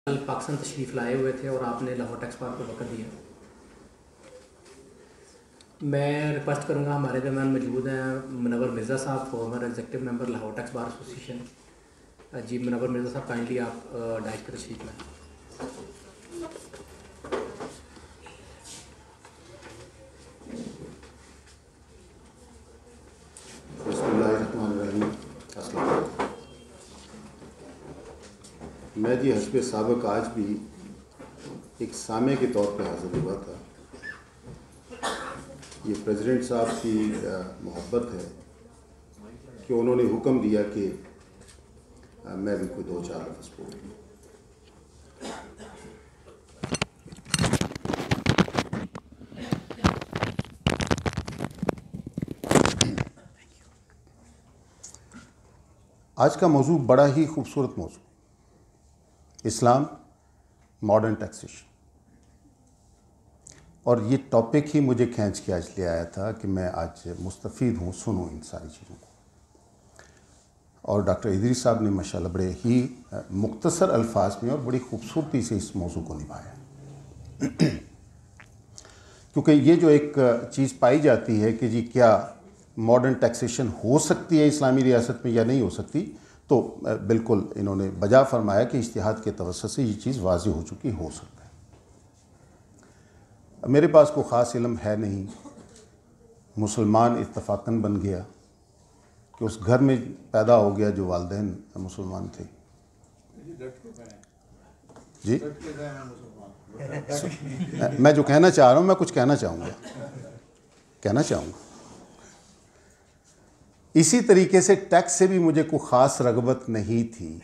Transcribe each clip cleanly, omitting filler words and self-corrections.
कल पाकिस्तान तशरीफ़ लाए हुए थे और आपने लाहौर टैक्स बार को वक़्त दिया। मैं रिक्वेस्ट करूँगा, हमारे दरमियान मौजूद हैं Munawwar Mirza Sahab, former executive member Lahore tax bar association. जी मुनव्वर मिर्ज़ा साहब, काइंडली आप डाइस पर तशरीफ़ लाएँ। मैं जी हस्बे साबिक़ आज भी एक सामे के तौर पे हाज़िर हुआ था। ये प्रेसिडेंट साहब की मोहब्बत है कि उन्होंने हुक्म दिया कि मैं भी कोई 2-4 लफ्ज़ बोलूँ। आज का मौजू बड़ा ही खूबसूरत मौजू, इस्लाम, मॉडर्न टैक्सेशन। और ये टॉपिक ही मुझे खींच के आज ले आया था कि मैं आज मुस्तफ़ीद हूँ, सुनूँ इन सारी चीज़ों को। और डॉक्टर इदरीस साहब ने माशाल्लाह बड़े ही मुख्तसर अल्फाज में और बड़ी खूबसूरती से इस मौजू को निभाया। क्योंकि ये जो एक चीज़ पाई जाती है कि जी क्या मॉडर्न टैक्सेशन हो सकती है इस्लामी रियासत में या नहीं हो सकती, तो बिल्कुल इन्होंने बजा फरमाया कि इज्तिहाद के तवस्सुत से ये चीज़ वाज़ेह हो चुकी, हो सकता है। मेरे पास कोई ख़ास इल्म है नहीं, मुसलमान इत्तफ़ाक़न बन गया कि उस घर में पैदा हो गया जो वालिदैन मुसलमान थे। जी मैं जो कहना चाह रहा हूँ, मैं कुछ कहना चाहूँगा। इसी तरीके से टैक्स से भी मुझे कोई ख़ास रग़बत नहीं थी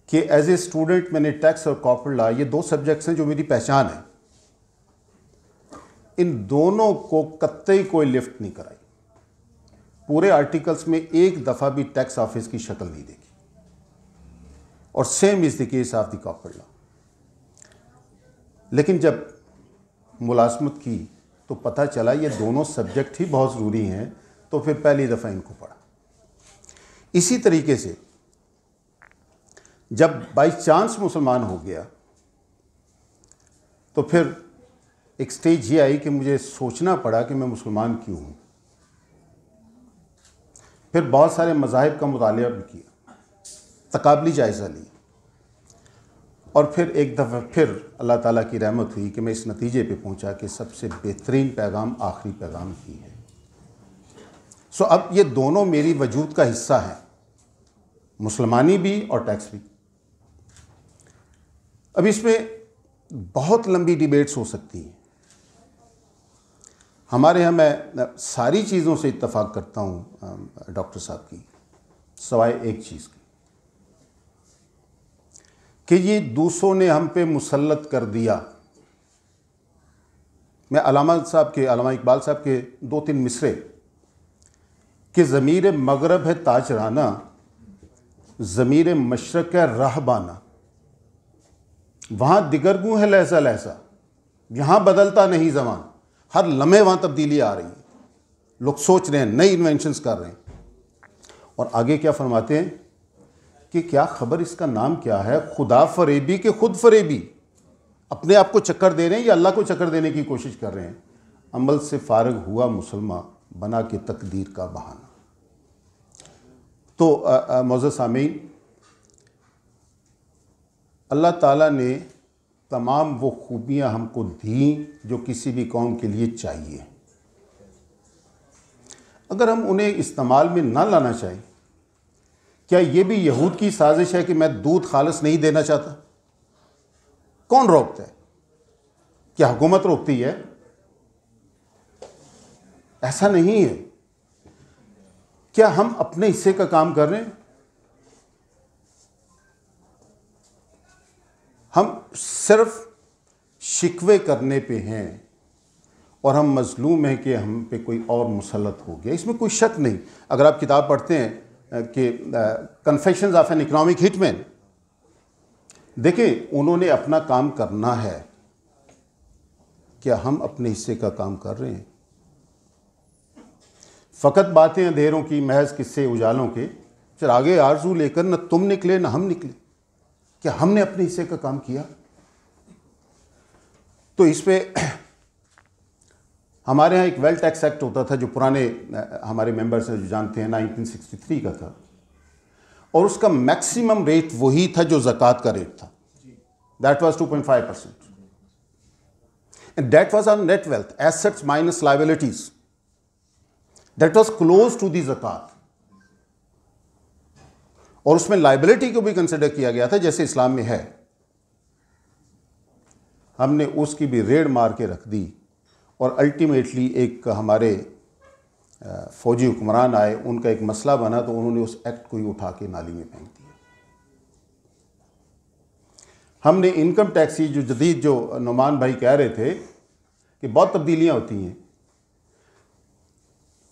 कि एज ए स्टूडेंट मैंने टैक्स और कॉर्पोरेट लॉ, ये 2 सब्जेक्ट्स हैं जो मेरी पहचान है, इन दोनों को कतई कोई लिफ्ट नहीं कराई। पूरे आर्टिकल्स में एक दफ़ा भी टैक्स ऑफिस की शक्ल नहीं देखी। और same is the case of the corporate law. लेकिन जब मुलाज़मत की तो पता चला ये दोनों सब्जेक्ट ही बहुत ज़रूरी हैं, तो फिर पहली दफ़ा इनको पढ़ा। इसी तरीके से जब बाई चांस मुसलमान हो गया तो फिर एक स्टेज ये आई कि मुझे सोचना पड़ा कि मैं मुसलमान क्यों हूँ। फिर बहुत सारे मज़ाहिब का मुतालिया भी किया, तकाबली जायज़ा लिया, और फिर एक दफ़ा फिर अल्लाह ताला की रहमत हुई कि मैं इस नतीजे पे पहुंचा कि सबसे बेहतरीन पैगाम आखिरी पैगाम ही है। सो अब ये दोनों मेरी वजूद का हिस्सा है, मुसलमानी भी और टैक्स भी। अब इसमें बहुत लंबी डिबेट्स हो सकती हैं। हमारे यहाँ मैं सारी चीज़ों से इत्तफाक करता हूँ डॉक्टर साहब की, सवाए एक चीज़ की कि ये दूसरों ने हम पे मुसल्लत कर दिया। मैं अल्लामा इकबाल साहब के 2-3 मिसरे कि ज़मीर मगरब है ताजराना, ज़मीर मशरक़ है रहबाना, वहाँ दिगरगू है लहज़ा लहज़ा, यहाँ बदलता नहीं ज़मान, हर लम्हे वहाँ तब्दीली आ रही है। लोग सोच रहे हैं, नई इन्वेंशंस कर रहे हैं। और आगे क्या फरमाते हैं कि क्या खबर, इसका नाम क्या है, खुदा फरेबी के खुद फरेबी। अपने आप को चक्कर दे रहे हैं या अल्लाह को चक्कर देने की कोशिश कर रहे हैं। अमल से फारग हुआ मुसलमान, बना के तकदीर का बहाना। तो मौजूद सामीन, अल्लाह ताला ने तमाम वो खूबियाँ हमको दी जो किसी भी कौम के लिए चाहिए। अगर हम उन्हें इस्तेमाल में ना लाना चाहें, क्या ये भी यहूद की साजिश है कि मैं दूध खालिस नहीं देना चाहता? कौन रोकता है? क्या हुकूमत रोकती है? ऐसा नहीं है। क्या हम अपने हिस्से का काम कर रहे हैं? हम सिर्फ शिकवे करने पे हैं और हम मजलूम हैं कि हम पे कोई और मुसल्लत हो गया। इसमें कोई शक नहीं। अगर आप किताब पढ़ते हैं कि confessions of an economic hitman, देखिए उन्होंने अपना काम करना है। क्या हम अपने हिस्से का काम कर रहे हैं? फ़कत बातें अंधेरों की, महज किस्से उजालों के, फिर आगे आरजू लेकर न तुम निकले न हम निकले। क्या हमने अपने हिस्से का काम किया? तो इस पे हमारे यहाँ एक वेल्थ टैक्स एक्ट होता था जो पुराने हमारे मेंबर्स हैं जो जानते हैं 1963 का था, और उसका मैक्सिमम रेट वही था जो ज़कात का रेट था, that was 2.5%, and that was our net wealth assets minus liabilities, that was close to the ज़कात। और उसमें लायबिलिटी को भी कंसिडर किया गया था जैसे इस्लाम में है। हमने उसकी भी रेड मार के रख दी, और अल्टीमेटली एक हमारे फौजी हुक्मरान आए, उनका एक मसला बना तो उन्होंने उस एक्ट को ही उठा के नाली में फेंक दिया। हमने इनकम टैक्स जो जदीद जो नुमान भाई कह रहे थे कि बहुत तब्दीलियां होती हैं,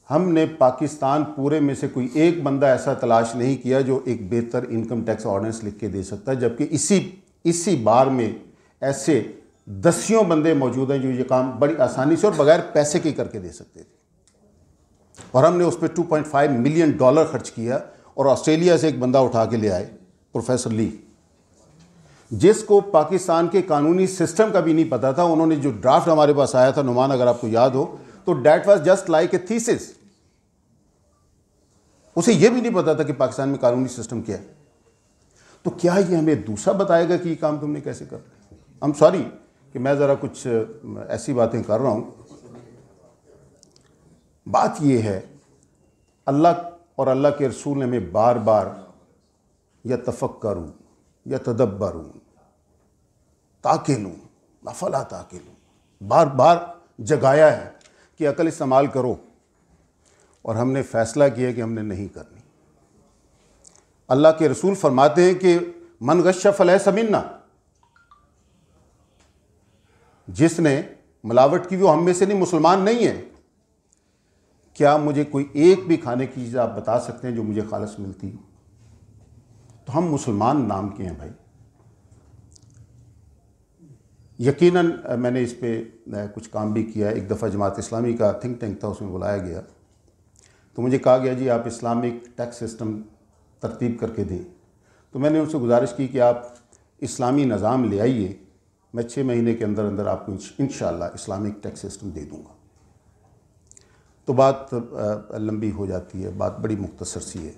हमने पाकिस्तान पूरे में से कोई एक बंदा ऐसा तलाश नहीं किया जो एक बेहतर इनकम टैक्स ऑर्डिनेंस लिख के दे सकता है, जबकि इसी बार में ऐसे दसियों बंदे मौजूद हैं जो ये काम बड़ी आसानी से और बगैर पैसे के करके दे सकते थे। और हमने उस पर $2.5 मिलियन खर्च किया, और ऑस्ट्रेलिया से एक बंदा उठा के ले आए, प्रोफेसर ली, जिसको पाकिस्तान के कानूनी सिस्टम का भी नहीं पता था। उन्होंने जो ड्राफ्ट हमारे पास आया था नुमान, अगर आपको याद हो, तो that was just like a thesis. उसे यह भी नहीं पता था कि पाकिस्तान में कानूनी सिस्टम क्या है। तो क्या ये हमें दूसरा बताएगा कि ये काम तुमने कैसे कर रहे? आई एम सॉरी कि मैं ज़रा कुछ ऐसी बातें कर रहा हूँ। बात ये है, अल्लाह और अल्लाह के रसूल ने हमें बार बार या तफक्करू या तदब्बरू ताकिलू अफला ताकिलू बार बार जगाया है कि अकल इस्तेमाल करो, और हमने फ़ैसला किया कि हमने नहीं करनी। अल्लाह के रसूल फरमाते हैं कि मन गश्शा फलैसा मिन्ना, जिसने मिलावट की वो हम में से नहीं, मुसलमान नहीं है। क्या मुझे कोई एक भी खाने की चीज़ आप बता सकते हैं जो मुझे खालस मिलती हो? तो हम मुसलमान नाम के हैं भाई। यकीनन मैंने इस पे कुछ काम भी किया। एक दफ़ा जमात इस्लामी का थिंक टैंक था, उसमें बुलाया गया, तो मुझे कहा गया जी आप इस्लामिक टैक्स सिस्टम तरतीब करके दें। तो मैंने उनसे गुजारिश की कि आप इस्लामी निज़ाम ले आइए, मैं 6 महीने के अंदर अंदर आपको इंशाअल्लाह इस्लामिक टैक्स सिस्टम दे दूँगा। तो बात लंबी हो जाती है, बात बड़ी मुख्तसर सी है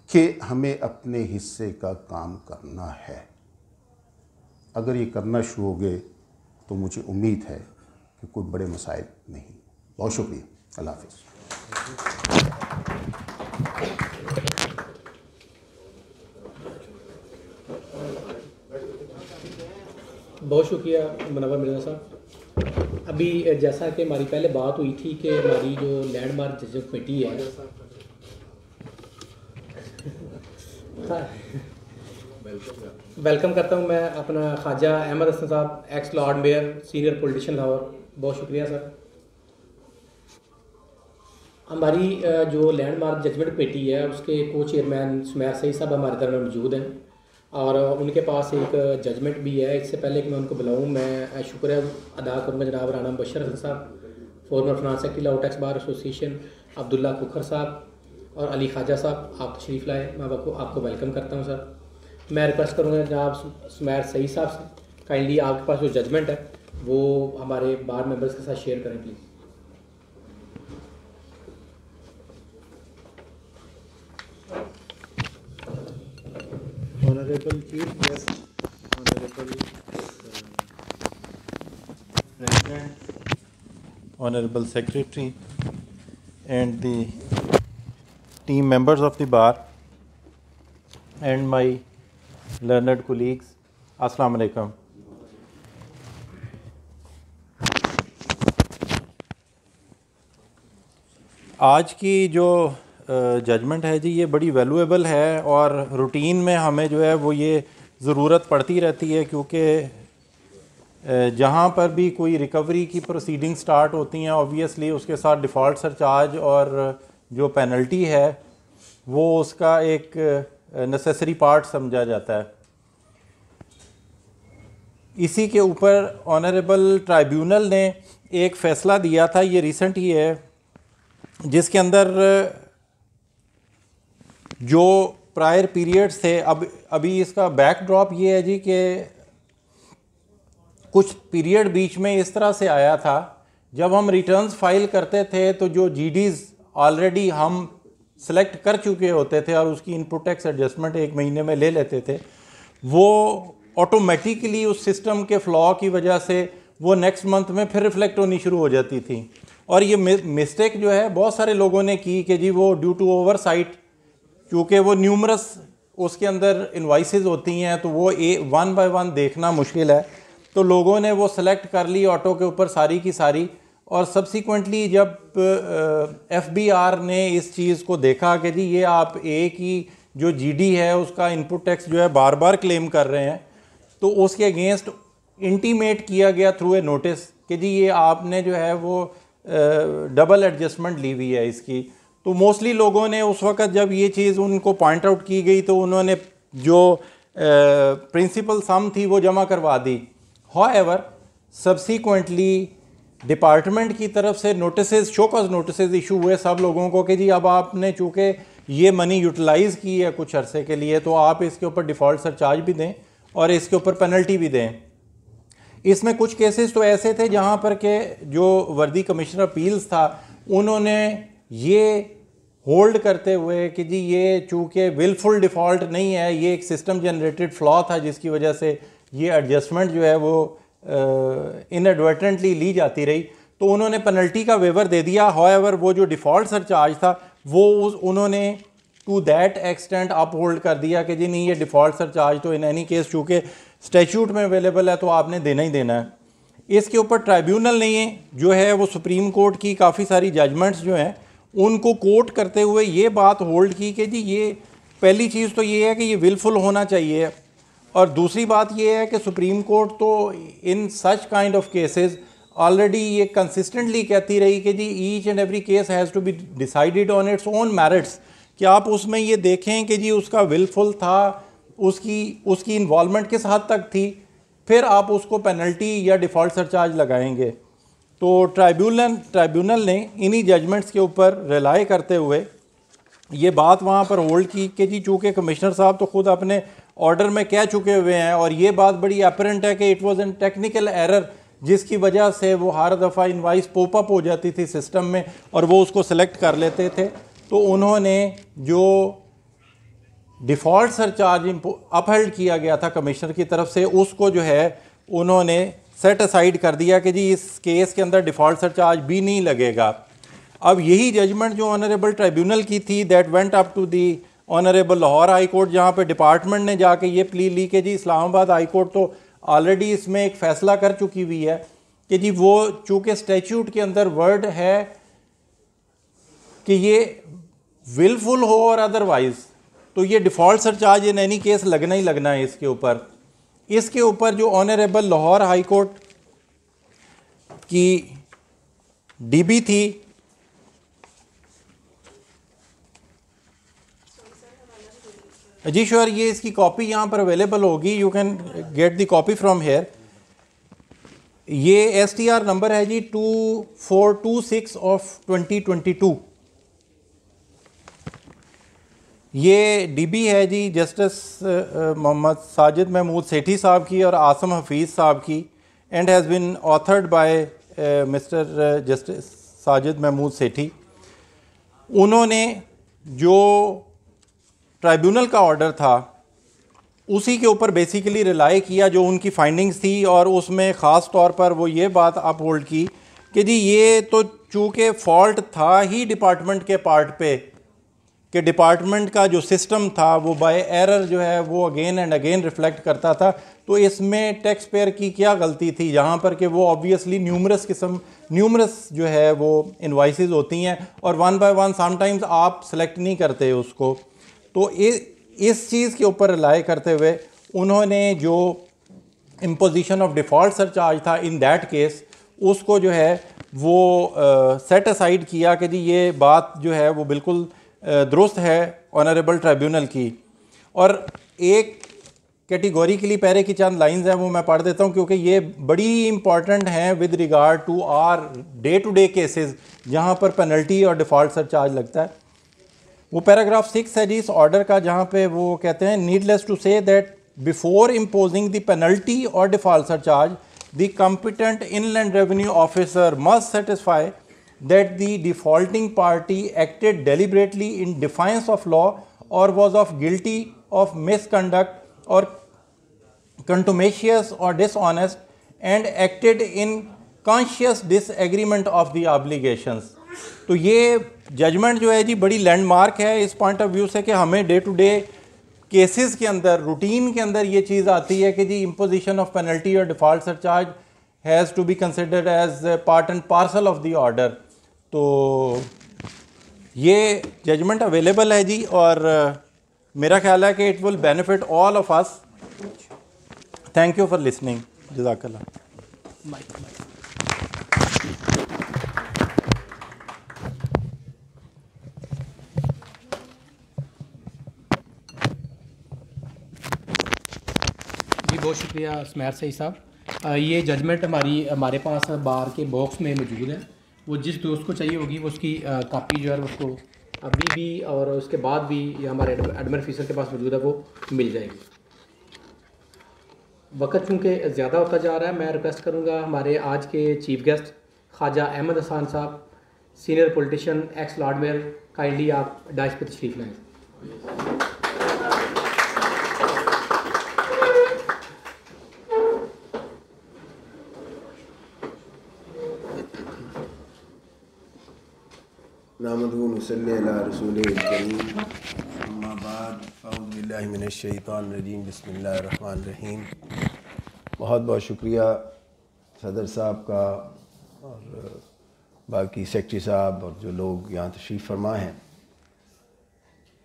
कि हमें अपने हिस्से का काम करना है। अगर ये करना शुरू हो गए तो मुझे उम्मीद है कि कोई बड़े मसाइल नहीं। बहुत शुक्रिया, अल्लाह हाफ़िज़। बहुत शुक्रिया मुनव्वर मिर्ज़ा साहब। अभी जैसा कि हमारी पहले बात हुई थी कि हमारी जो लैंडमार्क जो कमेटी है, वेलकम करता हूं मैं अपना ख्वाजा अहमद हसन साहब, x Lord mayor, senior politician Lahore. बहुत शुक्रिया सर। हमारी जो लैंडमार्क जजमेंट कमेटी है उसके को चेयरमैन सुमैर सईद साहब हमारे दरमियान मौजूद हैं, और उनके पास एक जजमेंट भी है। इससे पहले कि मैं उनको बुलाऊं, मैं शुक्रिया अदा करूँगा जनाब राना बशर हसन साहब, former finance secretary Lahore tax bar association, Abdullah Kukhar साहब और अली ख्वाजा साहब, आप तशरीफ़ लाए। मैं आपको वेलकम करता हूँ सर। मैं रिक्वेस्ट करूँगा जनाब सुमैर सईद साहब से, काइंडली आपके पास जो जजमेंट है वो हमारे बार मेंबर्स के साथ शेयर करें please. Honorable Chief Guest, Honorable President, Honorable Secretary, and the team members of the bar, and my learned colleagues, Assalamu alaikum. आज की जो जजमेंट है जी, ये बड़ी वैल्यूएबल है, और रूटीन में हमें जो है वो ये ज़रूरत पड़ती रहती है, क्योंकि जहाँ पर भी कोई रिकवरी की प्रोसीडिंग स्टार्ट होती हैं ऑब्वियसली उसके साथ डिफ़ॉल्ट सरचार्ज और जो पेनल्टी है वो उसका एक नेसेसरी पार्ट समझा जाता है। इसी के ऊपर ऑनरेबल ट्राइब्यूनल ने एक फ़ैसला दिया था, ये रिसेंट ही है, जिसके अंदर जो प्रायर पीरियड्स थे, अभी इसका बैकड्रॉप ये है जी कि कुछ पीरियड बीच में इस तरह से आया था, जब हम रिटर्न्स फाइल करते थे तो जो जीडीज़ ऑलरेडी हम सेलेक्ट कर चुके होते थे और उसकी इनपुट टैक्स एडजस्टमेंट 1 महीने में ले लेते थे, वो ऑटोमेटिकली उस सिस्टम के फ्लॉ की वजह से वो नेक्स्ट मंथ में फिर रिफ्लेक्ट होनी शुरू हो जाती थी। और ये मिस्टेक जो है बहुत सारे लोगों ने की कि जी वो ड्यू टू ओवरसाइट, क्योंकि वो न्यूमरस उसके अंदर इनवाइसेस होती हैं तो वो 1 बाय 1 देखना मुश्किल है, तो लोगों ने वो सेलेक्ट कर ली ऑटो के ऊपर सारी की सारी। और सब्सिक्वेंटली जब एफबीआर ने इस चीज़ को देखा कि जी ये आप एक ही जो जीडी है उसका इनपुट टैक्स जो है बार बार क्लेम कर रहे हैं, तो उसके अगेंस्ट इंटीमेट किया गया थ्रू ए नोटिस कि जी ये आपने जो है वो डबल एडजस्टमेंट ली हुई है इसकी। तो मोस्टली लोगों ने उस वक़्त जब ये चीज़ उनको पॉइंट आउट की गई तो उन्होंने जो प्रिंसिपल सम थी वो जमा करवा दी। हाउएवर सब्सिक्वेंटली डिपार्टमेंट की तरफ से नोटिसेस, शोकॉज नोटिसेस इशू हुए सब लोगों को कि जी अब आपने चूँकि ये मनी यूटिलाइज़ की है कुछ अरसे के लिए, तो आप इसके ऊपर डिफ़ॉल्ट सरचार्ज भी दें और इसके ऊपर पेनल्टी भी दें। इसमें कुछ केसेस तो ऐसे थे जहाँ पर के जो वर्दी कमिश्नर अपील्स था उन्होंने ये होल्ड करते हुए कि जी ये चूँकि विलफुल डिफ़ॉल्ट नहीं है, ये एक सिस्टम जनरेटेड फ्लॉ था जिसकी वजह से ये एडजस्टमेंट जो है वो इनएडवर्टेंटली ली जाती रही, तो उन्होंने पेनल्टी का वेवर दे दिया। हाउएवर वो जो डिफ़ॉल्ट सरचार्ज था वो उन्होंने to that extent uphold कर दिया कि जी नहीं ये डिफ़ॉल्ट सरचार्ज तो इन एनी केस चूँकि स्टैट्यूट में अवेलेबल है तो आपने देना ही देना है। इसके ऊपर ट्राइब्यूनल ने जो है वो सुप्रीम कोर्ट की काफ़ी सारी जजमेंट्स जो हैं उनको कोट करते हुए ये बात होल्ड की कि जी ये पहली चीज़ तो ये है कि ये विलफुल होना चाहिए, और दूसरी बात ये है कि सुप्रीम कोर्ट तो in such kind of cases already ये कंसिस्टेंटली कहती रही कि जी each and every case has to be decided on its own merits, कि आप उसमें ये देखें कि जी उसका विलफुल था, उसकी इन्वॉल्वमेंट किस हद तक थी, फिर आप उसको पेनल्टी या डिफ़ॉल्ट सरचार्ज लगाएंगे। तो ट्राइब्यूनल ने इन्हीं जजमेंट्स के ऊपर रिलाई करते हुए ये बात वहाँ पर होल्ड की कि जी चूँकि कमिश्नर साहब तो ख़ुद अपने ऑर्डर में कह चुके हुए हैं और ये बात बड़ी अपरेंट है कि it was an technical error जिसकी वजह से वो हर दफ़ा इनवाइस पॉपअप हो जाती थी सिस्टम में और वो उसको सेलेक्ट कर लेते थे। तो उन्होंने जो डिफ़ॉल्ट सरचार्ज अपहेल्ड किया गया था कमिश्नर की तरफ से उसको जो है उन्होंने सेट असाइड कर दिया कि जी इस केस के अंदर डिफ़ॉल्ट सरचार्ज भी नहीं लगेगा। अब यही जजमेंट जो ऑनरेबल ट्राइब्यूनल की थी that went up to the honourable Lahore high court, जहाँ पे डिपार्टमेंट ने जाके ये प्ली ली कि जी इस्लामाबाद हाई कोर्ट तो ऑलरेडी इसमें एक फ़ैसला कर चुकी हुई है कि जी वो चूँकि स्टैट्यूट के अंदर वर्ड है कि ये विलफुल हो और अदरवाइज़, तो ये डिफ़ॉल्ट सरचार्ज इन एनी केस लगना ही लगना है इसके ऊपर जो ऑनरेबल लाहौर हाई कोर्ट की डीबी थी जी श्योर, ये इसकी कॉपी यहाँ पर अवेलेबल होगी, you can get the copy from here. ये STR नंबर है जी 2426 ऑफ 2022। ये डीबी है जी जस्टिस मोहम्मद साजिद महमूद सेठी साहब की और आसम हफीज़ साहब की, and has been authored by mister justice Sajid Mahmood Sethi. उन्होंने जो ट्राइब्यूनल का ऑर्डर था उसी के ऊपर बेसिकली रिलाई किया जो उनकी फाइंडिंग्स थी, और उसमें ख़ास तौर पर वो ये बात अप होल्ड की कि जी ये तो चूँकि फॉल्ट था ही डिपार्टमेंट के पार्ट पे कि डिपार्टमेंट का जो सिस्टम था वो बाय एरर जो है वो अगेन एंड अगेन रिफ्लेक्ट करता था, तो इसमें टैक्स पेयर की क्या गलती थी जहाँ पर कि वो ऑब्वियसली न्यूमरस जो है वो इनवाइसेस होती हैं और 1 बाय 1 समटाइम्स आप सेलेक्ट नहीं करते उसको। तो इस चीज़ के ऊपर रिलाई करते हुए उन्होंने जो इम्पोजिशन ऑफ डिफ़ॉल्ट सरचार्ज था इन दैट केस उसको जो है वो सेट असाइड किया कि जी ये बात जो है वो बिल्कुल दुरुस्त है ऑनरेबल ट्राइब्यूनल की। और एक कैटेगरी के लिए पैरे की चंद लाइंस हैं वो मैं पढ़ देता हूँ क्योंकि ये बड़ी इंपॉर्टेंट हैं with regard to our day to day cases जहाँ पर पेनल्टी और डिफ़ॉल्ट सरचार्ज लगता है। वो पैराग्राफ 6 है जी इस ऑर्डर का, जहाँ पे वो कहते हैं needless to say that before imposing the penalty और default surcharge the competent inland revenue officer must satisfy that the defaulting party acted deliberately in defiance of law or was of guilty of misconduct or contumacious or dishonest and acted in conscious disagreement of the obligations. तो ये judgement जो है जी बड़ी landmark है इस point of view से कि हमें डे टू डे केसेस के अंदर, रूटीन के अंदर ये चीज़ आती है कि जी इम्पोजिशन ऑफ पेनल्टी और default surcharge has to be considered as part and parcel of the order. तो ये जजमेंट अवेलेबल है जी और मेरा ख्याल है कि it will benefit all of us. Thank you for listening. जज़ाकल्लाह। बहुत शुक्रिया स्मैर सही साहब। ये जजमेंट हमारे पास बार के बॉक्स में मौजूद है। वो जिस दोस्त को चाहिए होगी वो उसकी कॉपी जो है उसको अभी भी और उसके बाद भी हमारे एडमिन ऑफिसर के पास मौजूद है, वो मिल जाएगी। वक्त चूँकि ज़्यादा होता जा रहा है, मैं रिक्वेस्ट करूँगा हमारे आज के चीफ गेस्ट ख्वाजा अहमद हसन साहब, senior politician, x Lord mayor, kindly आप डाइस पर तशरीफ़ लाएँ। नामदहू नसल्ली अला रसूलिल करीम, अम्मा बाद, अऊज़ु बिल्लाहि मिनश शैतानिर रजीम, बिस्मिल्लाहिर रहमानिर रहीम। बहुत बहुत शुक्रिया सदर साहब का और बाकी सेक्रेटरी साहब और जो लोग यहाँ तशरीफ़ फरमा हैं,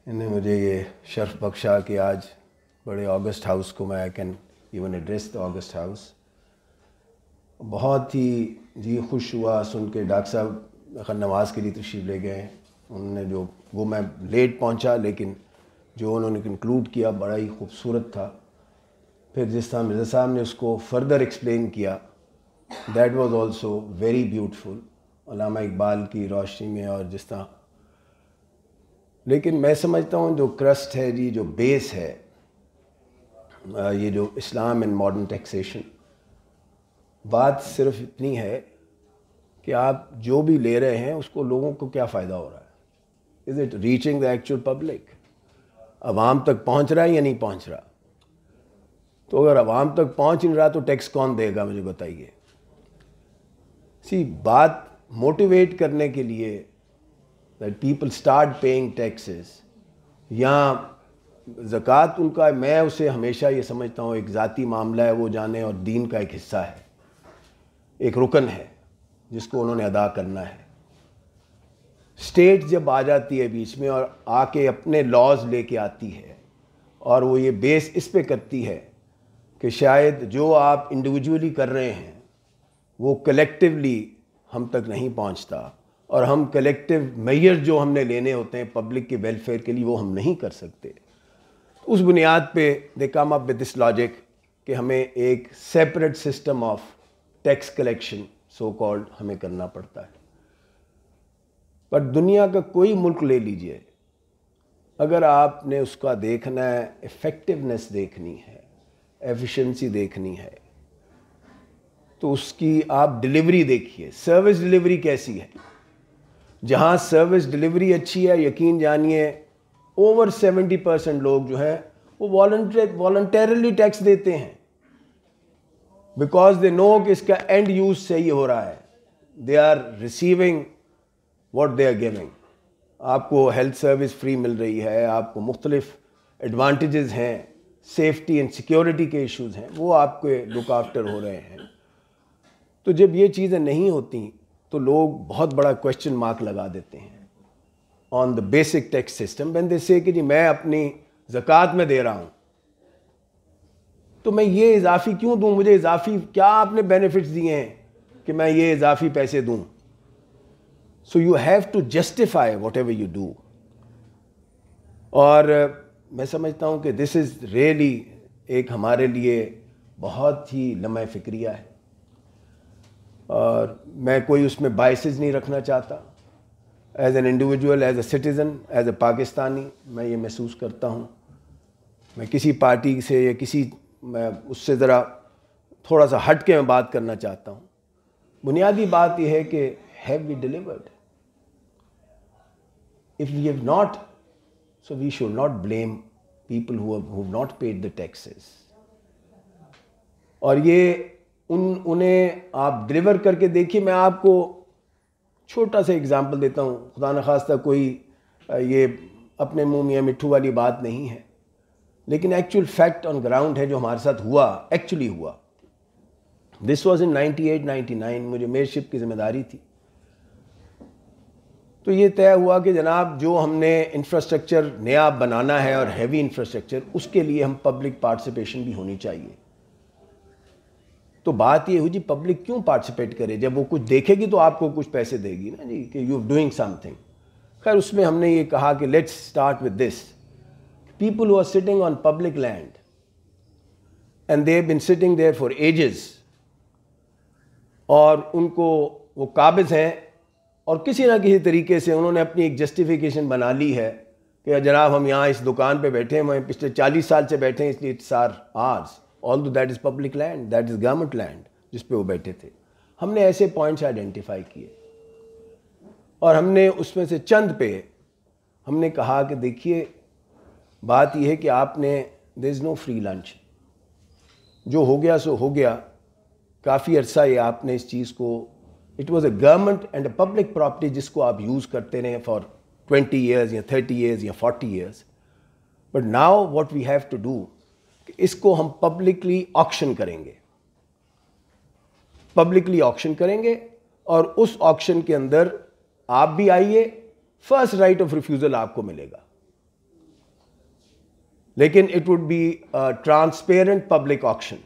इन्हें मुझे ये शर्फ बख्शा कि आज बड़े ऑगस्ट हाउस को मैं I can even address the August house. बहुत ही जी खुश हुआ सुन के डॉक्टर साहब नमाज के लिए तशरीफ़ ले गए। उन्होंने जो वो मैं लेट पहुंचा, लेकिन जो उन्होंने कंक्लूड किया बड़ा ही खूबसूरत था। फिर जिस तरह मिर्ज़ा साहब ने उसको फर्दर एक्सप्लेन किया, that was also very beautiful, Allama Iqbal की रोशनी में और जिस तरह। लेकिन मैं समझता हूँ जो क्रस्ट है जी, जो बेस है, ये जो इस्लाम एंड मॉडर्न टैक्सेशन, बात सिर्फ इतनी है कि आप जो भी ले रहे हैं उसको लोगों को क्या फ़ायदा हो रहा है। Is it reaching the actual public, अवाम तक पहुंच रहा है या नहीं पहुंच रहा। तो अगर अवाम तक पहुंच ही नहीं रहा तो टैक्स कौन देगा, मुझे बताइए। बात मोटिवेट करने के लिए that people start paying taxes या ज़कात उनका, मैं उसे हमेशा ये समझता हूँ एक ज़ाती मामला है, वो जाने और दीन का एक हिस्सा है, एक रुकन है जिसको उन्होंने अदा करना है। स्टेट जब आ जाती है बीच में और आके अपने लॉज लेके आती है और वो ये बेस इस पे करती है कि शायद जो आप इंडिविजुअली कर रहे हैं वो कलेक्टिवली हम तक नहीं पहुंचता और हम कलेक्टिव मेजर जो हमने लेने होते हैं पब्लिक के वेलफेयर के लिए वो हम नहीं कर सकते। उस बुनियाद पे they come up with this logic कि हमें एक separate system of tax collection so called हमें करना पड़ता है। पर दुनिया का कोई मुल्क ले लीजिए, अगर आपने उसका देखना है, इफ़ेक्टिवनेस देखनी है, एफिशिएंसी देखनी है, तो उसकी आप डिलीवरी देखिए, सर्विस डिलीवरी कैसी है। जहाँ सर्विस डिलीवरी अच्छी है, यकीन जानिए ओवर 70% लोग जो है वो वॉलंटरली टैक्स देते हैं, बिकॉज दे नो कि इसका एंड यूज सही हो रहा है। They are receiving what they are giving. आपको हेल्थ सर्विस फ्री मिल रही है, आपको मुख्तलिफ एडवांटेजेस हैं, सेफ्टी एंड सिक्योरिटी के इश्यूज हैं, वो आपके लुक आफ्टर हो रहे हैं। तो जब ये चीज़ें नहीं होती तो लोग बहुत बड़ा क्वेश्चन मार्क लगा देते हैं on the basic tax system when they से कि जी मैं अपनी ज़कात में दे रहा हूँ तो मैं ये इजाफी क्यों दूँ, मुझे इजाफी क्या आपने बेनिफिट्स दिए हैं कि मैं ये इजाफी पैसे दूँ। So you have to justify whatever you do. और मैं समझता हूँ कि दिस इज़ रियली एक हमारे लिए बहुत ही लम्हा फ़िक्रिया है और मैं कोई उसमें बायसेस नहीं रखना चाहता। As an individual, as a citizen, as a Pakistani मैं ये महसूस करता हूँ। मैं किसी पार्टी से या मैं उससे ज़रा थोड़ा सा हट के मैं बात करना चाहता हूँ। बुनियादी बात यह है कि have we delivered? If we have not, so we should not blame people who have not paid the taxes. और ये उन्हें आप डिलीवर करके देखिए। मैं आपको छोटा सा एग्जांपल देता हूँ, खुदा न खास्ता कोई ये अपने मुंह मियाँ मिट्ठू वाली बात नहीं है, लेकिन एक्चुअल फैक्ट ऑन ग्राउंड है जो हमारे साथ हुआ, एक्चुअली हुआ। दिस वॉज इन 98-99, मुझे मेयरशिप की जिम्मेदारी थी। तो ये तय हुआ कि जनाब जो हमने इंफ्रास्ट्रक्चर नया बनाना है और हैवी इंफ्रास्ट्रक्चर, उसके लिए हम पब्लिक पार्टिसिपेशन भी होनी चाहिए। तो बात ये हुई जी पब्लिक क्यों पार्टिसिपेट करे, जब वो कुछ देखेगी तो आपको कुछ पैसे देगी ना जी, कि यू आर डूइंग समथिंग। खैर उसमें हमने ये कहा कि let's start with this, people who are sitting on public land and they have been sitting there for ages, और उनको वो काबिज हैं और किसी ना किसी तरीके से उन्होंने अपनी एक जस्टिफिकेशन बना ली है कि जनाब हम यहाँ इस दुकान पे बैठे हैं, मैं पिछले 40 साल से बैठे हैं, इसलिए it's our ours, although that is public land, that is government land जिस पे वो बैठे थे। हमने ऐसे पॉइंट्स आइडेंटिफाई किए और हमने उसमें से चंद पे हमने कहा कि देखिए बात यह है कि आपने, there is no free lunch, जो हो गया सो हो गया। काफ़ी अरसा ये आपने इस चीज़ को, it was a government and a public property जिसको आप यूज़ करते रहे फॉर 20 ईयर्स या 30 ईयर्स या 40 years, but now what we have to do, इसको हम पब्लिकली ऑक्शन करेंगे, पब्लिकली ऑक्शन करेंगे और उस ऑक्शन के अंदर आप भी आइए, फर्स्ट राइट ऑफ रिफ्यूज़ल आपको मिलेगा, लेकिन it would be transparent public auction.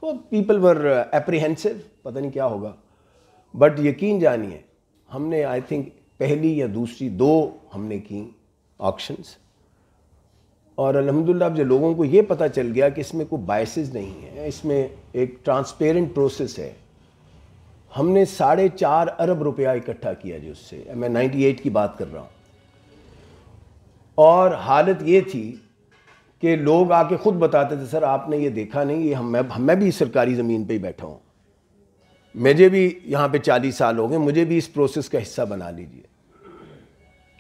तो पीपल वर एप्रीहेंसिव, पता नहीं क्या होगा, बट यकीन जानिए हमने आई थिंक पहली या दूसरी 2 हमने की ऑक्शंस, और अल्हम्दुलिल्लाह जब लोगों को ये पता चल गया कि इसमें कोई बायसेस नहीं है, इसमें एक ट्रांसपेरेंट प्रोसेस है, हमने 4.5 अरब रुपया इकट्ठा किया जी उससे। मैं 98 की बात कर रहा हूँ। और हालत ये थी कि लोग आके खुद बताते थे सर आपने ये देखा नहीं, ये मैं भी सरकारी ज़मीन पे ही बैठा हूँ, मुझे भी यहाँ पे 40 साल हो गए, मुझे भी इस प्रोसेस का हिस्सा बना लीजिए।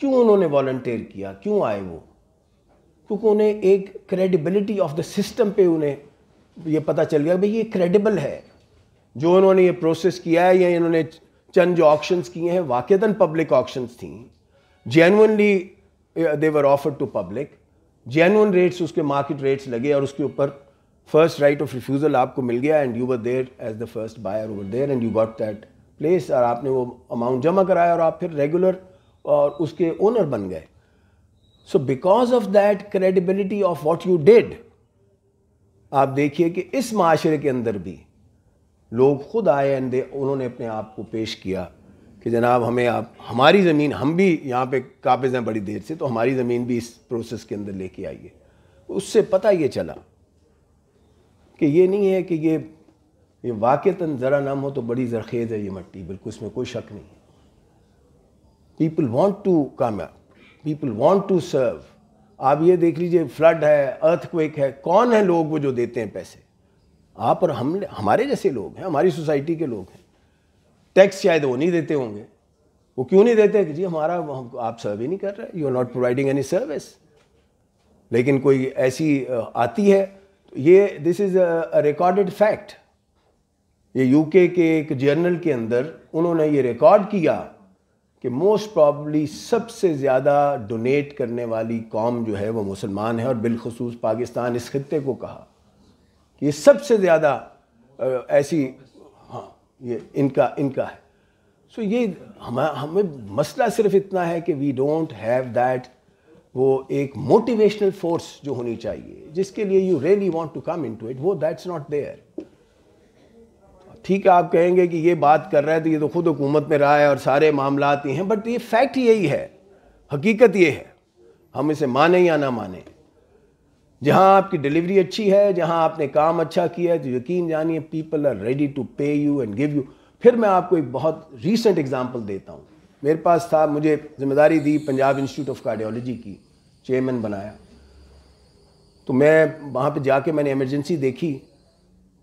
क्यों उन्होंने वॉलंटियर किया, क्यों आए वो? क्योंकि उन्हें एक क्रेडिबिलिटी ऑफ द सिस्टम पे उन्हें ये पता चल गया भाई ये क्रेडिबल है, जो उन्होंने ये प्रोसेस किया है, या इन्होंने चंद जो ऑक्शंस किए हैं वाकईतन पब्लिक ऑक्शंस थी, genuinely they were offered to public, genuine rates उसके मार्केट रेट्स लगे और उसके ऊपर फर्स्ट राइट ऑफ रिफ्यूज़ल आपको मिल गया, and you were there as the first buyer over there and you got that place, और आपने वो अमाउंट जमा कराया और आप फिर रेगुलर और उसके ओनर बन गए। So because of that credibility of what you did, आप देखिए कि इस माशरे के अंदर भी लोग खुद आए एंड उन्होंने अपने आप को पेश किया कि जनाब हमें आप, हमारी ज़मीन, हम भी यहाँ पे काबिज़ हैं बड़ी देर से, तो हमारी ज़मीन भी इस प्रोसेस के अंदर लेके आइए। उससे पता ये चला कि ये नहीं है कि ये वाक़ईतन ज़रा नम हो तो बड़ी ज़रखेज़ है ये मट्टी, बिल्कुल इसमें कोई शक नहीं। People want to come up, people want to serve. आप ये देख लीजिए, फ्लड है, अर्थक्वेक है, कौन है लोग वो जो देते हैं पैसे? आप और हम, हमारे जैसे लोग हैं, हमारी सोसाइटी के लोग हैं। टैक्स शायद वो नहीं देते होंगे, वो क्यों नहीं देते कि जी हमारा, आप सर्व ही नहीं कर रहे, you are not providing any service. लेकिन कोई ऐसी आती है, तो ये this is a recorded fact. ये यूके के एक जर्नल के अंदर उन्होंने ये रिकॉर्ड किया कि मोस्ट प्रॉब्ली सबसे ज़्यादा डोनेट करने वाली कौम जो है वो मुसलमान है, और बिलखुसूस पाकिस्तान इस खित्ते को कहा कि ये सबसे ज़्यादा ऐसी, हाँ ये इनका है। सो ये हमें मसला सिर्फ इतना है कि वी डोंट हैव दैट, वो एक मोटिवेशनल फोर्स जो होनी चाहिए जिसके लिए you really want to come into it, वो दैट्स नॉट देयर। ठीक है, आप कहेंगे कि ये बात कर रहा है तो ये तो खुद हुकूमत में रहा है और सारे मामलात ही हैं, बट ये फैक्ट यही है, हकीकत ये है, हम इसे माने या ना माने। जहां आपकी डिलीवरी अच्छी है, जहां आपने काम अच्छा किया है, तो यकीन जानिए पीपल आर रेडी टू पे यू एंड गिव यू। फिर मैं आपको एक बहुत रीसेंट एग्जांपल देता हूं। मेरे पास था, मुझे जिम्मेदारी दी पंजाब इंस्टीट्यूट ऑफ कार्डियोलॉजी की, चेयरमैन बनाया। तो मैं वहाँ पे जाके मैंने इमरजेंसी देखी,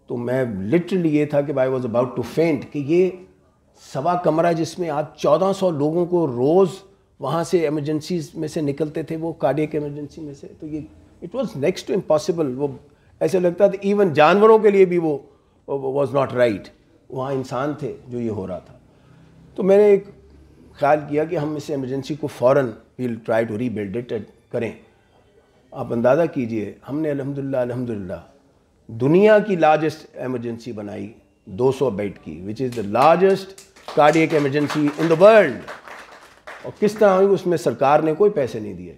तो मैं लिटरली ये था कि आई वॉज अबाउट टू फेंट, कि ये सवा कमरा जिसमें आप 1400 लोगों को रोज़ वहाँ से इमरजेंसी में से निकलते थे, वो कार्डियक इमरजेंसी में से, तो ये it was next to impossible. वो ऐसे लगता था इवन जानवरों के लिए भी वो वाज नॉट राइट, वहाँ इंसान थे जो ये हो रहा था। तो मैंने एक ख्याल किया कि हम इस इमरजेंसी को फ़ौरन will try to rebuild it करें। आप अंदाज़ा कीजिए, हमने अल्हम्दुलिल्लाह दुनिया की लार्जेस्ट इमरजेंसी बनाई, 200 बेड की, which is the largest cardiac emergency in the world. और किस तरह हुई, उसमें सरकार ने कोई पैसे नहीं दिए।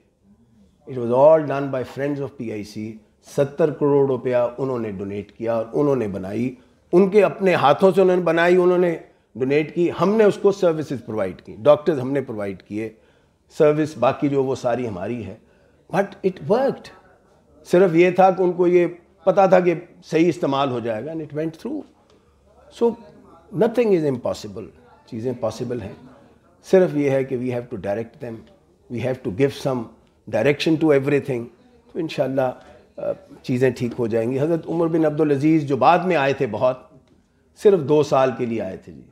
It was all done by friends of PIC। 70 crore रुपया उन्होंने डोनेट किया और उन्होंने बनाई, उनके अपने हाथों से उन्होंने बनाई, उन्होंने डोनेट की, हमने उसको सर्विसेज प्रोवाइड की, डॉक्टर्स हमने प्रोवाइड किए, सर्विस बाकी जो वो सारी हमारी है। But it worked. सिर्फ ये था कि उनको ये पता था कि सही इस्तेमाल हो जाएगा, and it went through. So nothing is impossible, चीज़ें पॉसिबल हैं। सिर्फ ये है कि we have to direct them, we have to give some direction to everything, तो इंशाल्लाह चीज़ें ठीक हो जाएंगी। हज़रत उमर बिन अब्दुल अजीज़ जो बाद में आए थे, बहुत सिर्फ 2 साल के लिए आए थे जी,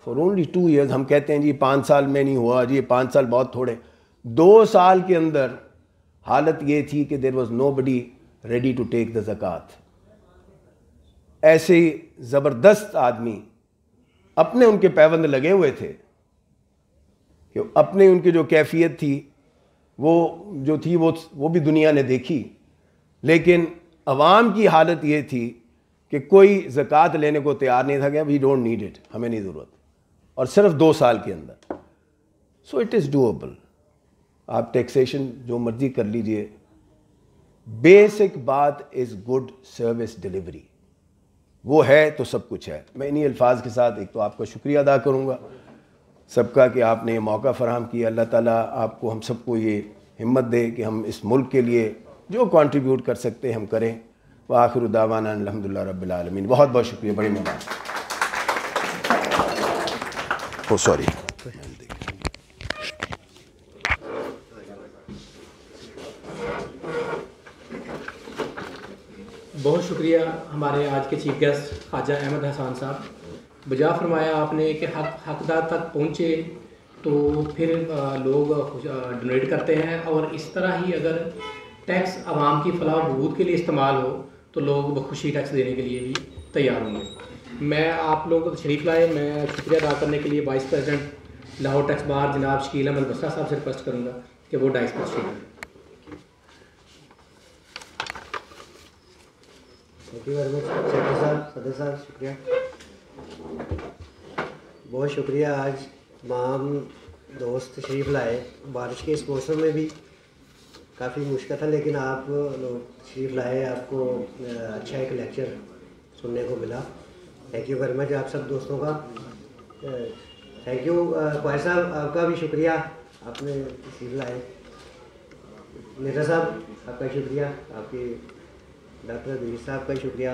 फॉर ओनली 2 years। हम कहते हैं जी 5 साल में नहीं हुआ जी, 5 साल बहुत थोड़े। 2 साल के अंदर हालत ये थी कि there was nobody ready to take the ज़कात। ऐसे ज़बरदस्त आदमी अपने उनके पैबंद लगे हुए थे कि अपने उनकी जो कैफियत थी वो जो थी वो भी दुनिया ने देखी, लेकिन अवाम की हालत ये थी कि कोई ज़कात लेने को तैयार नहीं था कि वी डोंट नीड इट, हमें नहीं ज़रूरत, और सिर्फ 2 साल के अंदर। So it is doable. आप टैक्सेशन जो मर्जी कर लीजिए, बेसिक बात इज़ गुड सर्विस डिलीवरी, वो है तो सब कुछ है। मैं इन्हीं अल्फाज के साथ एक तो आपका शुक्रिया अदा करूँगा सबका कि आपने ये मौका फ़राहम किया। अल्लाह ताला आपको, हम सबको ये हिम्मत दे कि हम इस मुल्क के लिए जो कंट्रीब्यूट कर सकते हैं हम करें। व आखिर दावाना अल्हम्दुलिल्लाह रब्बिल आलमीन। बहुत बहुत शुक्रिया, बड़ी मेहरबानी। ओ सॉरी। बहुत शुक्रिया हमारे आज के चीफ गेस्ट ख्वाजा अहमद हसन साहब। बजा फरमाया आपने कि हकदार तक पहुँचे तो फिर लोग डोनेट करते हैं, और इस तरह ही अगर टैक्स आवाम की फलाह बहबूद के लिए इस्तेमाल हो तो लोग बखुशी टैक्स देने के लिए भी तैयार होंगे। मैं आप लोगों को तशरीफ़ लाए, मैं शुक्रिया अदा करने के लिए वाइस प्रेसिडेंट लाहौर टैक्स बार जनाब शकील अहमद बसरा साहब से रिक्वेस्ट करूँगा कि वो डाइस पर तशरीफ़ लाएं। Thank you very much secretary साहब, सदर साहब, शुक्रिया, बहुत शुक्रिया। आज तमाम दोस्त तशरीफ़ लाए, बारिश के इस मौसम में भी काफ़ी मुश्किल था, लेकिन आप लोग तशरीफ़ लाए, आपको अच्छा एक लेक्चर सुनने को मिला। थैंक यू वेरी मच आप सब दोस्तों का। थैंक यू ख्वाजा साहब, आपका भी शुक्रिया, आपने तशरीफ़ लाए। मिर्ज़ा साहब आपका शुक्रिया, आपके डॉक्टर अदील साहब का शुक्रिया।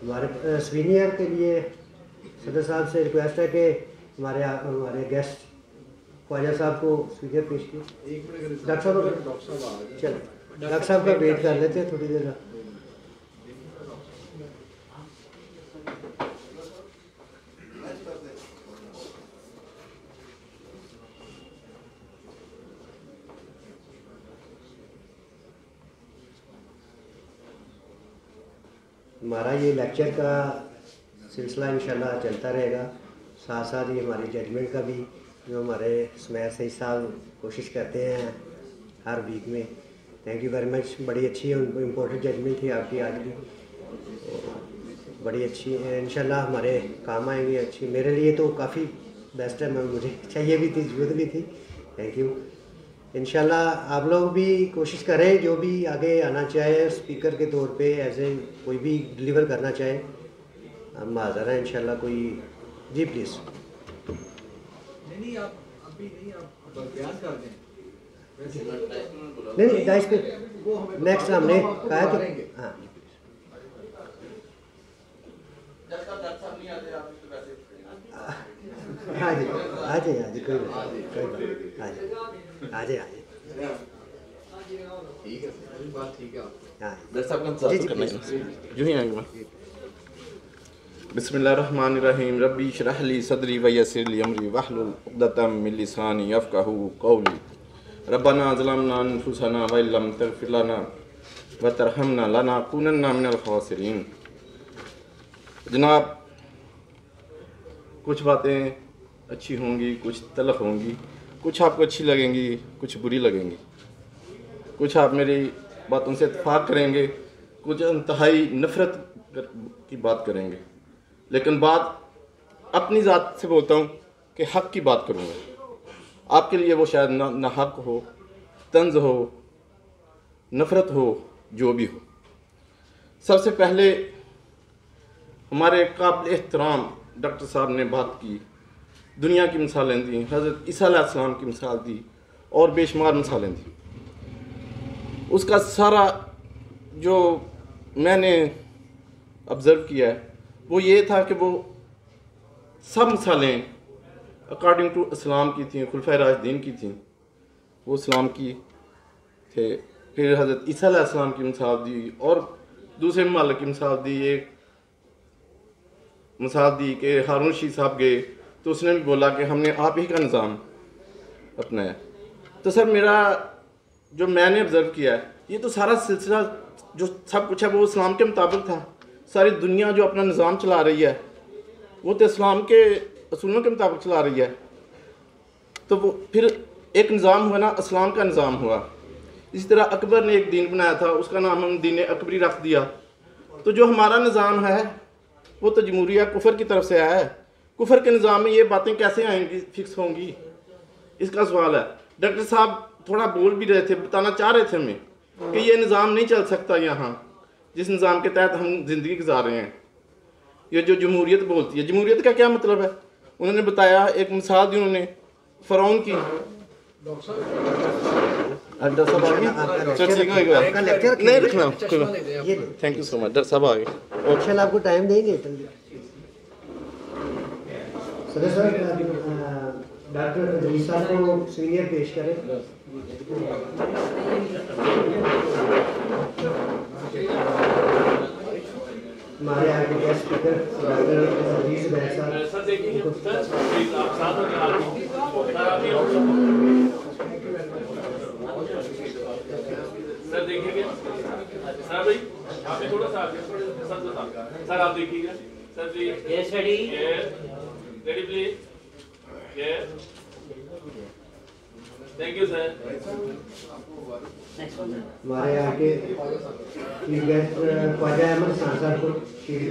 हमारे सीनियर के लिए सदर साहब से रिक्वेस्ट है कि हमारे गेस्ट ख्वाजा साहब को स्पीकर पेश किए। डॉक्टर साहब, चलो डॉक्टर साहब का वेट कर लेते हैं थोड़ी देर। हमारा ये लेक्चर का सिलसिला इंशाल्लाह चलता रहेगा, साथ साथ ही हमारी जजमेंट का भी, जो हमारे सुमैर सईद साहब कोशिश करते हैं हर वीक में। थैंक यू वेरी मच, बड़ी अच्छी इम्पोर्टेंट जजमेंट थी आपकी आज भी, बड़ी अच्छी है, इंशाल्लाह हमारे काम आएंगी। अच्छी मेरे लिए तो काफ़ी बेस्ट है, मुझे चाहिए भी थी, ज़रूरत भी थी। Thank you. इंशाल्लाह आप लोग भी कोशिश करें, जो भी आगे आना चाहे स्पीकर के तौर पे ऐसे कोई भी डिलीवर करना चाहे, हम हाज़िर हैं इंशाल्लाह। कोई जी प्लीज़। नहीं आप अभी नहीं, आप बयान कर दें। नहीं गाइस पे नेक्स्ट हमने कहा कि हाँ जाए कोई बात नहीं, आ जाए ठीक है सर, बात ठीक है आपकी। हाँ डॉक्टर साहब का इंतजार करना है, यूं ही आएंगे। बिस्मिल्लाहिर्रहमानिर्रहीम, रब्बी इश्रह ली सदरी व यस्सिर ली अमरी वहलुल उक़दतम मिन लिसानी यफ़क़हू क़ौली। रब्बना ज़लमना अनफुसना व इल्लम तग़फ़िर लना व तरहमना लनकूनन्ना मिनल ख़ासिरीन। जनाब, कुछ बातें अच्छी होंगी, कुछ तलख़ होंगी, कुछ आपको अच्छी लगेंगी, कुछ बुरी लगेंगी, कुछ आप मेरी बातों से इत्तेफ़ाक़ करेंगे, कुछ इंतहाई नफ़रत की बात करेंगे, लेकिन बात अपनी ज़ात से बोलता हूँ कि हक़ की बात करूँगा। आपके लिए वो शायद ना हक़ हो, तंज़ हो, नफ़रत हो, जो भी हो। सबसे पहले हमारे काबिल एहतराम डॉक्टर साहब ने बात की, दुनिया की मिसालें दी, हज़रत ईसा अलैहिस्सलाम की मिसाल दी और बेशुमार मिसालें दी। उसका सारा जो मैंने ऑब्ज़र्व किया है वो ये था कि वो सब मिसालें अकॉर्डिंग टू इस्लाम की थी, खुलफ़ाए राशिदीन की थी, वो इस्लाम की थे। फिर हज़रत ईसा अलैहिस्सलाम की मिसाल दी और दूसरे ममालिक की मिसाल दी। एक मिसाल दी कि हारून रशीद साहब गए तो उसने भी बोला कि हमने आप ही का निज़ाम अपनाया। तो सर, मेरा जो मैंने ऑब्ज़र्व किया है, ये तो सारा सिलसिला जो सब कुछ है वो इस्लाम के मुताबिक था। सारी दुनिया जो अपना निज़ाम चला रही है वो तो इस्लाम के असूलों के मुताबिक चला रही है। तो वो फिर एक निज़ाम हुआ ना, इस्लाम का निज़ाम हुआ। इसी तरह अकबर ने एक दीन बनाया था, उसका नाम हम दीन अकबरी रख दिया। तो जो हमारा निज़ाम है वो तो जमहूरिया कुफर की तरफ से आया है। कुफर के निज़ाम में ये बातें कैसे आएंगी, फिक्स होंगी, इसका सवाल है। डॉक्टर साहब थोड़ा बोल भी रहे थे, बताना चाह रहे थे हमें कि ये निज़ाम नहीं चल सकता यहाँ, जिस निज़ाम के तहत हम ज़िंदगी गुजार रहे हैं। ये जो जमहूरियत बोलती है, जमहूरियत का क्या मतलब है? उन्होंने बताया, एक मिसाल दी उन्होंने फ़िरौन की। नहीं रखना, thank you so much. Doctor साहब आ गए, इंशाल्लाह आपको टाइम देंगे। सदर साहब, डॉक्टर अजीज साहब को सीनियर पेश करें। हमारे आगे guest speaker doctor Aziz Baig साहब। सर देखिएगा, सर भाई आप भी थोड़ा सा आगे, सर आप देखिएगा, सर जी yes ready, ready please, yes, thank you sir. हमारे आगे गेस्ट ख्वाजा अहमद खान साहब को शील्ड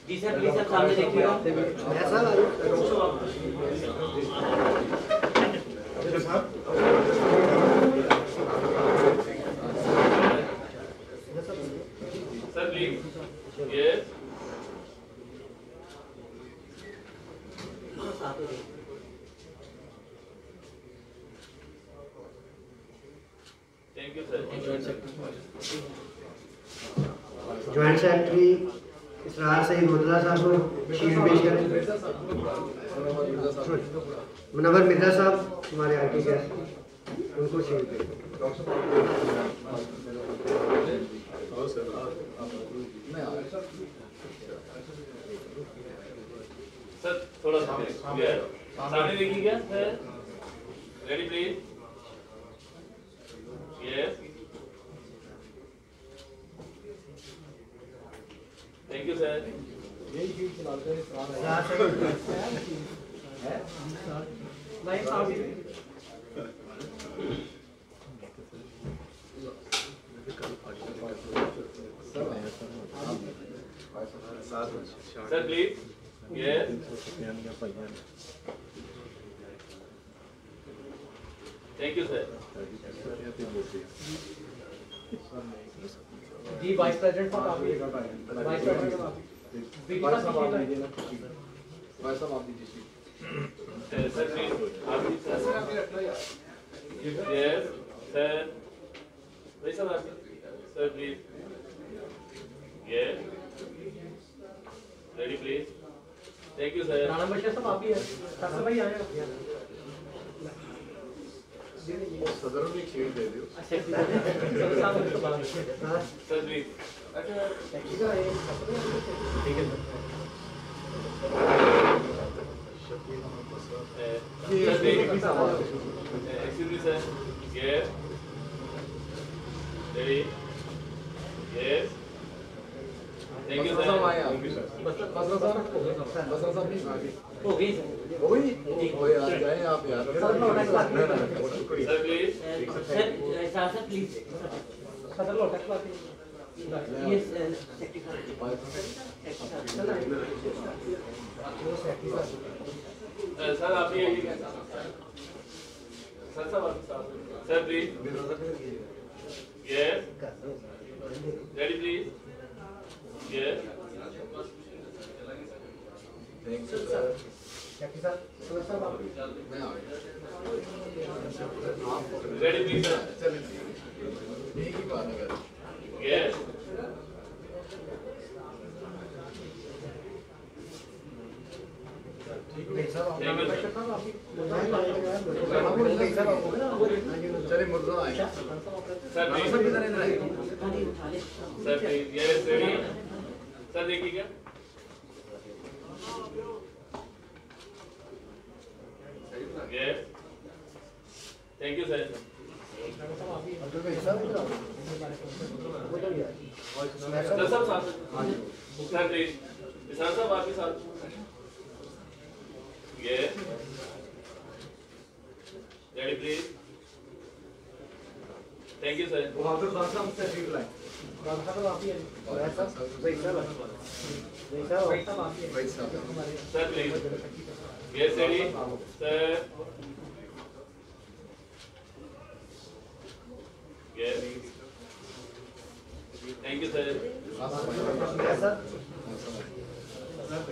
जी सर, प्लीज सर सामने देखिएगा। Sir please, yes, thank you sir. Joint secretary Israr Saeed Mutla साहब को शील्ड पेश करें। मुनव्वर मिर्जा साहब हमारे आगे गेस्ट, उनको शील्ड पेश करें। सर थोड़ा सामने देखिएगा sir, ready please, yes, thank you sir. Sir please, yes, thank you sir. जी वाइस प्रेसिडेंट साहब आप, वाइस प्रेसिडेंट साहब सर प्लीज, आप भी सर, यस सर, भाई साहब sir please, Yes. Ready, please. Thank you, sir. Rana Bashir साहब आप भी हैं सर भाई आए सदर में एक शीट दे दो। अच्छा Sir, please. Excuse me, sir. Yes. Ready. Yes. Thank you, sir. Thank you, sir. हो गई sir Sir, please. Sir please सदर लोटक बात यस Sir, आप भी आइए। Sir, sir, please. Yes. Ready, please. Yes. Thank you, sir. Ready, please, sir. एक ही बात है। Yes. Thank you, sir. चलिए मुर्गा आए। Sir, please. Sir, please. Yes, ready. Sir, देखिए क्या? Yes. Thank you, sir. Sir, साथ। Sir, please. Sir, आपके साथ। Yes. Ready, please. Thank you, sir. Sir, please. Yes, ready. Sir. Yes. Thank you, sir.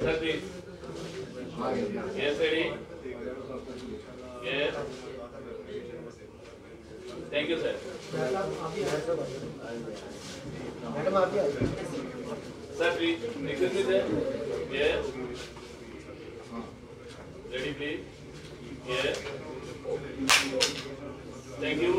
Sir, please. Yes, ready. Yes. Thank you, sir. Sir, please. Excuse me, sir. Yes. Ready, please. Yes. Thank you.